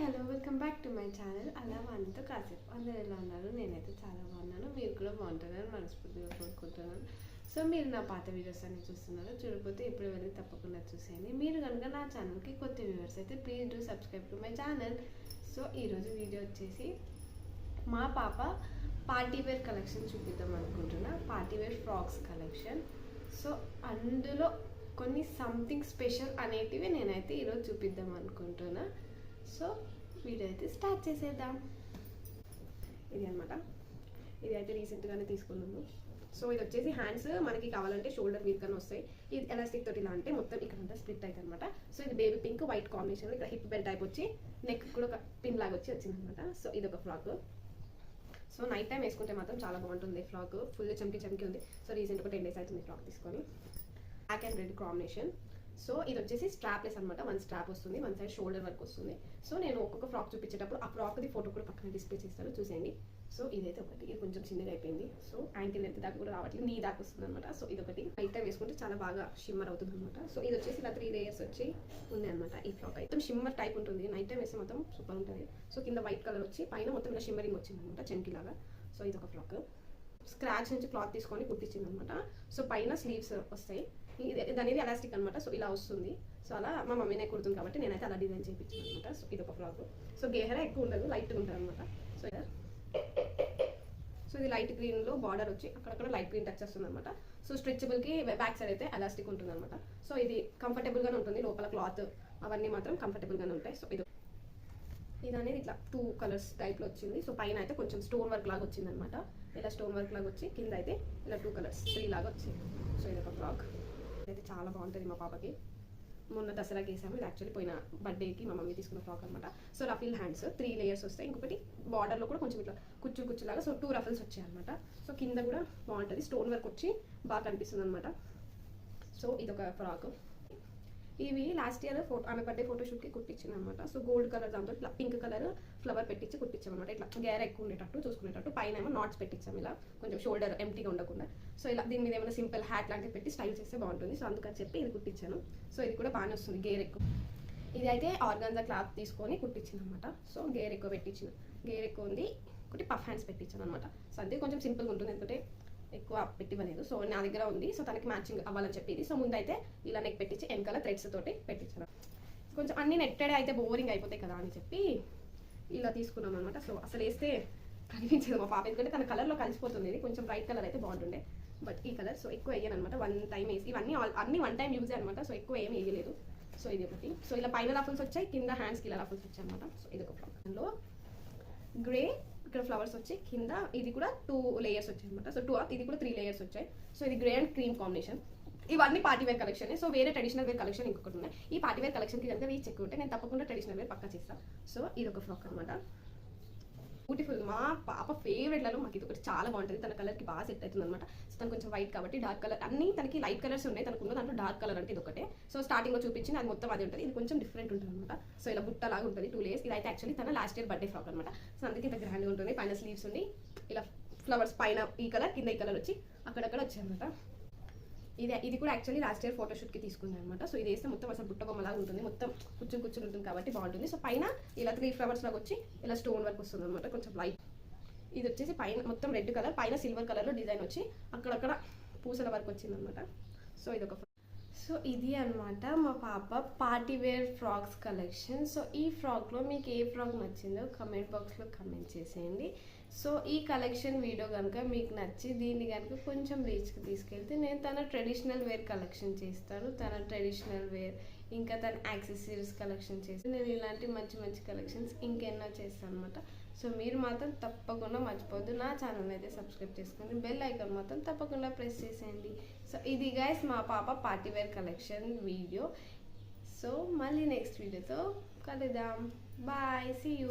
Hello welcome back to my channel అలా వానితో కాసేపు. అందరూ ఎలా ఉన్నారు? నేనైతే చాలా బాగున్నాను. మీరు కూడా బాగుంటారని మనస్ఫూర్తిగా కోరుకుంటున్నాను. సో మీరు నా పాత వీడియోస్ అన్ని చూస్తున్నారు. చూడకపోతే ఇప్పుడు వెళ్ళి తప్పకుండా చూసేయండి. మీరు కనుక నా ఛానల్కి కొత్త వ్యూవర్స్ అయితే please do subscribe to my channel. So ఈరోజు వీడియో వచ్చేసి మా పాప పార్టీవేర్ కలెక్షన్ చూపిద్దాం అనుకుంటున్నా. Party wear frocks collection. సో అందులో కొన్ని సంథింగ్ స్పెషల్ అనేటివి నేనైతే ఈరోజు చూపిద్దాం అనుకుంటున్నా. సో వీడియో అయితే స్టార్ట్ చేసేద్దాం. ఇది అనమాట. ఇది అయితే రీసెంట్గానే తీసుకున్నాము. సో ఇది వచ్చేసి హ్యాండ్స్ మనకి కావాలంటే షోల్డర్ మీద కన్నా వస్తాయి. ఇది ఎలాస్టిక్ తోటి ఇలా అంటే మొత్తం ఇక్కడ అంతా స్ప్లిట్ అవుతుంది అనమాట. సో ఇది బేబీ పింక్ వైట్ కాంబినేషన్. ఇక్కడ హిప్ బెల్ట్ టైప్ వచ్చి నెక్ కూడా ఒక పిన్ లాగా వచ్చి వచ్చిందనమాట. సో ఇది ఒక ఫ్రాక్. సో నైట్ టైం వేసుకుంటే మాత్రం చాలా బాగుంటుంది ఫ్రాక్. ఫుల్ చమ్కి ఉంది. సో రీసెంట్ ఒక 10 days అవుతుంది ఫ్రాక్ తీసుకొని. Black and red combination. So ఇది వచ్చేసి స్ట్రాప్లెస్ అనమాట. 1 స్ట్రాప్ వస్తుంది, 1 సైడ్ షోల్డర్ వర్క్ వస్తుంది. సో నేను ఒక్కొక్క ఫ్రాక్ చూపించేటప్పుడు ఆ ఫ్రాక్ది ఫోటో కూడా పక్కన డిస్ప్లే చేస్తాను, చూసేయండి. సో ఇదైతే ఒకటి. ఇది కొంచెం చిన్నగా అయిపోయింది. సో యాంకిల్ ఎంత దాకా కూడా రావట్లేదు, నీ దాకా వస్తుంది అనమాట. సో ఇది ఒకటి. నైట్ టైం వేసుకుంటే చాలా బాగా షిమ్మర్ అవుతుంది అనమాట. సో ఇది వచ్చేసి ఇలా 3 layers వచ్చి ఉంది అనమాట. ఈ ఫ్రాక్ అయితే షిమ్మర్ టైప్ ఉంటుంది. నైట్ టైం వేస్తే మొత్తం సూపర్ ఉంటుంది. సో కింద వైట్ కలర్ వచ్చి పైన మొత్తం ఇలా షిమ్మరింగ్ వచ్చింది అనమాట, చెంకిలాగా. సో ఇది ఒక ఫ్రాక్. స్క్రాచ్ నుంచి క్లాత్ తీసుకొని కుట్టించింది అనమాట. సో పైన స్లీవ్స్ వస్తాయి. ఇది ఎలాస్టిక్ అనమాట. సో ఇలా వస్తుంది. సో అలా మా మమ్మీనే కుడుతుంది కాబట్టి నేనైతే అలా డిజైన్ చేయించాను అనమాట. సో ఇది ఒక ఫ్రాక్. సో గేహర ఎక్కువ ఉండదు, లైట్గా ఉంటుంది అనమాట. సో ఇది లైట్ గ్రీన్లో బార్డర్ వచ్చి అక్కడక్కడ లైట్ గ్రీన్ టచ్ వస్తుంది అనమాట. సో స్ట్రెచబుల్కి బ్యాక్ సైడ్ అయితే ఎలాస్టిక్ ఉంటుంది అనమాట. సో ఇది కంఫర్టబుల్గానే ఉంటుంది. లోపల క్లాత్ అవన్నీ మాత్రం కంఫర్టబుల్గానే ఉంటాయి. సో ఇది అనేది ఇట్లా 2 కలర్స్ టైప్లో వచ్చింది. సో పైన అయితే కొంచెం స్టోన్ వర్క్ లాగా వచ్చింది అనమాట. ఇలా స్టోన్ వర్క్ లాగా వచ్చి కింద అయితే ఇలా 2 కలర్స్ 3 లాగా వచ్చింది. సో ఇది ఒక ఫ్రాక్. అయితే చాలా బాగుంటుంది మా పాపకి. మొన్న దసరాకి వేసాము. ఇది యాక్చువల్లీ పోయిన బర్త్డేకి మా మమ్మీ తీసుకున్న ఫ్రాక్ అనమాట. సో రఫిల్ హ్యాండ్స్ 3 layers వస్తాయి. ఇంకొకటి బార్డర్లో కూడా కొంచెం ఇట్లా కుచ్చులాగా. సో 2 రఫల్స్ వచ్చాయి అనమాట. సో కింద కూడా బాగుంటుంది, స్టోన్ వర్క్ వచ్చి బాగా కనిపిస్తుంది అనమాట. సో ఇదొక ఫ్రాక్. ఇవి లాస్ట్ ఇయర్ ఆమె బర్త్డే ఫోటోషూట్కి కుట్టించింది అనమాట. సో గోల్డ్ కలర్ దాంతో ఇట్లా పింక్ కలర్ ఫ్లవర్ పెట్టించి కుట్టించాం అనమాట. ఇట్లా గేర ఎక్కువ ఉండేటట్టు చూసుకునేటట్టు. పైన ఏమో నాట్స్ పెట్టించాం ఇలా, కొంచెం షోల్డర్ ఎంటీగా ఉండకుండా. సో ఇలా దీని మీద ఏమైనా సింపుల్ హ్యాట్ లాంటివి పెట్టి స్టైల్ చేస్తే బాగుంటుంది. సో అందుకని చెప్పి ఇది కుట్టించాను. సో ఇది కూడా బాగానే వస్తుంది, గేర్ ఎక్కువ. ఇది అయితే ఆర్గాన్జా క్లాత్ తీసుకొని కుట్టించింది అనమాట. సో గేర్ ఎక్కువ పెట్టించిన, గేర్ ఎక్కువ ఉంది. ఒకటి పఫ్ హ్యాండ్స్ పెట్టించాను అనమాట. సో అది కొంచెం సింపుల్గా ఉంటుంది, ఎందుకంటే ఎక్కువ పెట్టివ్వలేదు. సో నా దగ్గర ఉంది. సో తనకి మ్యాచింగ్ అవ్వాలని చెప్పి సో ముందైతే ఇలా నెక్ పెట్టించి వెనకాల థ్రెడ్స్ తోటి పెట్టించాను. కొంచెం అన్ని నెట్టెడ్ అయితే బోరింగ్ అయిపోతాయి కదా అని చెప్పి ఇలా తీసుకున్నాం అనమాట. సో అసలు వేస్తే కనిపించదు మా పాప, ఎందుకంటే తన కలర్లో కలిసిపోతుంది. ఇది కొంచెం బ్రైట్ కలర్ అయితే బాగుంటుండే, బట్ ఈ కలర్. సో ఎక్కువ వేయను అనమాట. 1 time వేసి ఇవన్నీ అన్ని 1 time యూజ్ అనమాట. సో ఎక్కువ ఏమి వేయలేదు. సో ఇది ఒకటి. సో ఇలా పైన రఫల్స్ వచ్చాయి, కింద హ్యాండ్స్కి ఇలా రఫల్స్ వచ్చాయి అనమాట. సో ఇది ఒక ఫ్రాక్. అందులో గ్రే ఇక్కడ ఫ్లవర్స్ వచ్చి కింద ఇది కూడా 2 layers వచ్చాయి అనమాట. సో ఇది కూడా 3 layers వచ్చాయి. సో ఇది గ్రే అండ్ క్రీమ్ కాంబినేషన్. ఇవన్నీ పార్టీవేర్ కలెక్షన్. సో వేరే ట్రెడిషనల్ వేర్ కలెక్షన్ ఇంకొకటి ఉన్నాయి. ఈ పార్టీవేర్ కలెక్షన్కి కనుక రీచ్ ఎక్కువ ఉంటే నేను తప్పకుండా ట్రెడిషనల్ వేర్ పక్కా చేస్తాను. సో ఇది ఒక ఫ్రాక్ అనమాట. బ్యూటిఫుల్. మా పాప ఫేవరెట్లలో మాకు ఇది ఒకటి చాలా బాగుంటుంది. తన కలర్కి బాగా సెట్ అవుతుంది అనమాట. సో తను కొంచెం వైట్ కాబట్టి డార్క్ కలర్, అన్ని తనకి లైట్ కలర్స్ ఉన్నాయి. తనకు ఉన్న దాంట్లో డార్క్ కలర్ అంటే ఇది ఒకటే. సో స్టార్టింగ్లో చూపించింది అది మొత్తం అదే ఉంటుంది. ఇది కొంచెం డిఫరెంట్ ఉంటుంది అనమాట. సో ఇలా బుట్ట లాగా ఉంటుంది, 2 layers. ఇది అయితే యాక్చువల్లీ తన లాస్ట్ ఇయర్ బర్త్డే ఫ్రాక్ అనమాట. సో అందుకే ఇంత గ్రాండ్గా ఉంటుంది. పైన స్లీవ్స్ ఉంది, ఇలా ఫ్లవర్స్ పైన ఈ కలర్ కింద ఈ కలర్ వచ్చి అక్కడక్కడ వచ్చాయి అనమాట. ఇది కూడా యాక్చువల్లీ లాస్ట్ ఇయర్ ఫోటోషూట్కి తీసుకుంది అనమాట. సో ఇది వేస్తే మొత్తం అసలు బుట్ట బొమ్మలాగా ఉంటుంది, మొత్తం కూర్చుని ఉంటుంది కాబట్టి బాగుంటుంది. సో పైన ఇలా 3 flowers లాగా వచ్చి ఇలా స్టోన్ వర్క్ వస్తుంది అనమాట, కొంచెం లైట్. ఇది వచ్చేసి పైన మొత్తం రెడ్ కలర్, పైన సిల్వర్ కలర్లో డిజైన్ వచ్చి అక్కడక్కడ పూసల వర్క్ వచ్చింది అనమాట. సో ఇది అనమాట మా పాప పార్టీవేర్ ఫ్రాక్స్ కలెక్షన్. సో ఈ ఫ్రాక్లో మీకు ఏ ఫ్రాక్ నచ్చిందో కమెంట్ బాక్స్లో కమెంట్ చేసేయండి. సో ఈ కలెక్షన్ వీడియో కనుక మీకు నచ్చి దీన్ని కనుక కొంచెం రీచ్కి తీసుకెళ్తే నేను తన ట్రెడిషనల్ వేర్ కలెక్షన్ చేస్తాను. తన ట్రెడిషనల్ వేర్ ఇంకా తన యాక్సెసరీస్ కలెక్షన్ చేసి నేను ఇలాంటి మంచి మంచి కలెక్షన్స్ ఇంకెన్నో చేస్తాను అనమాట. సో మీరు మాత్రం తప్పకుండా మర్చిపోద్దు, నా ఛానల్ అయితే సబ్స్క్రైబ్ చేసుకోండి, బెల్ ఐకాన్ మాత్రం తప్పకుండా ప్రెస్ చేసేయండి. సో ఇది గైస్ మా పాప పార్టీవేర్ కలెక్షన్ వీడియో. సో మళ్ళీ నెక్స్ట్ వీడియోతో కలుద్దాం. Bye, see you.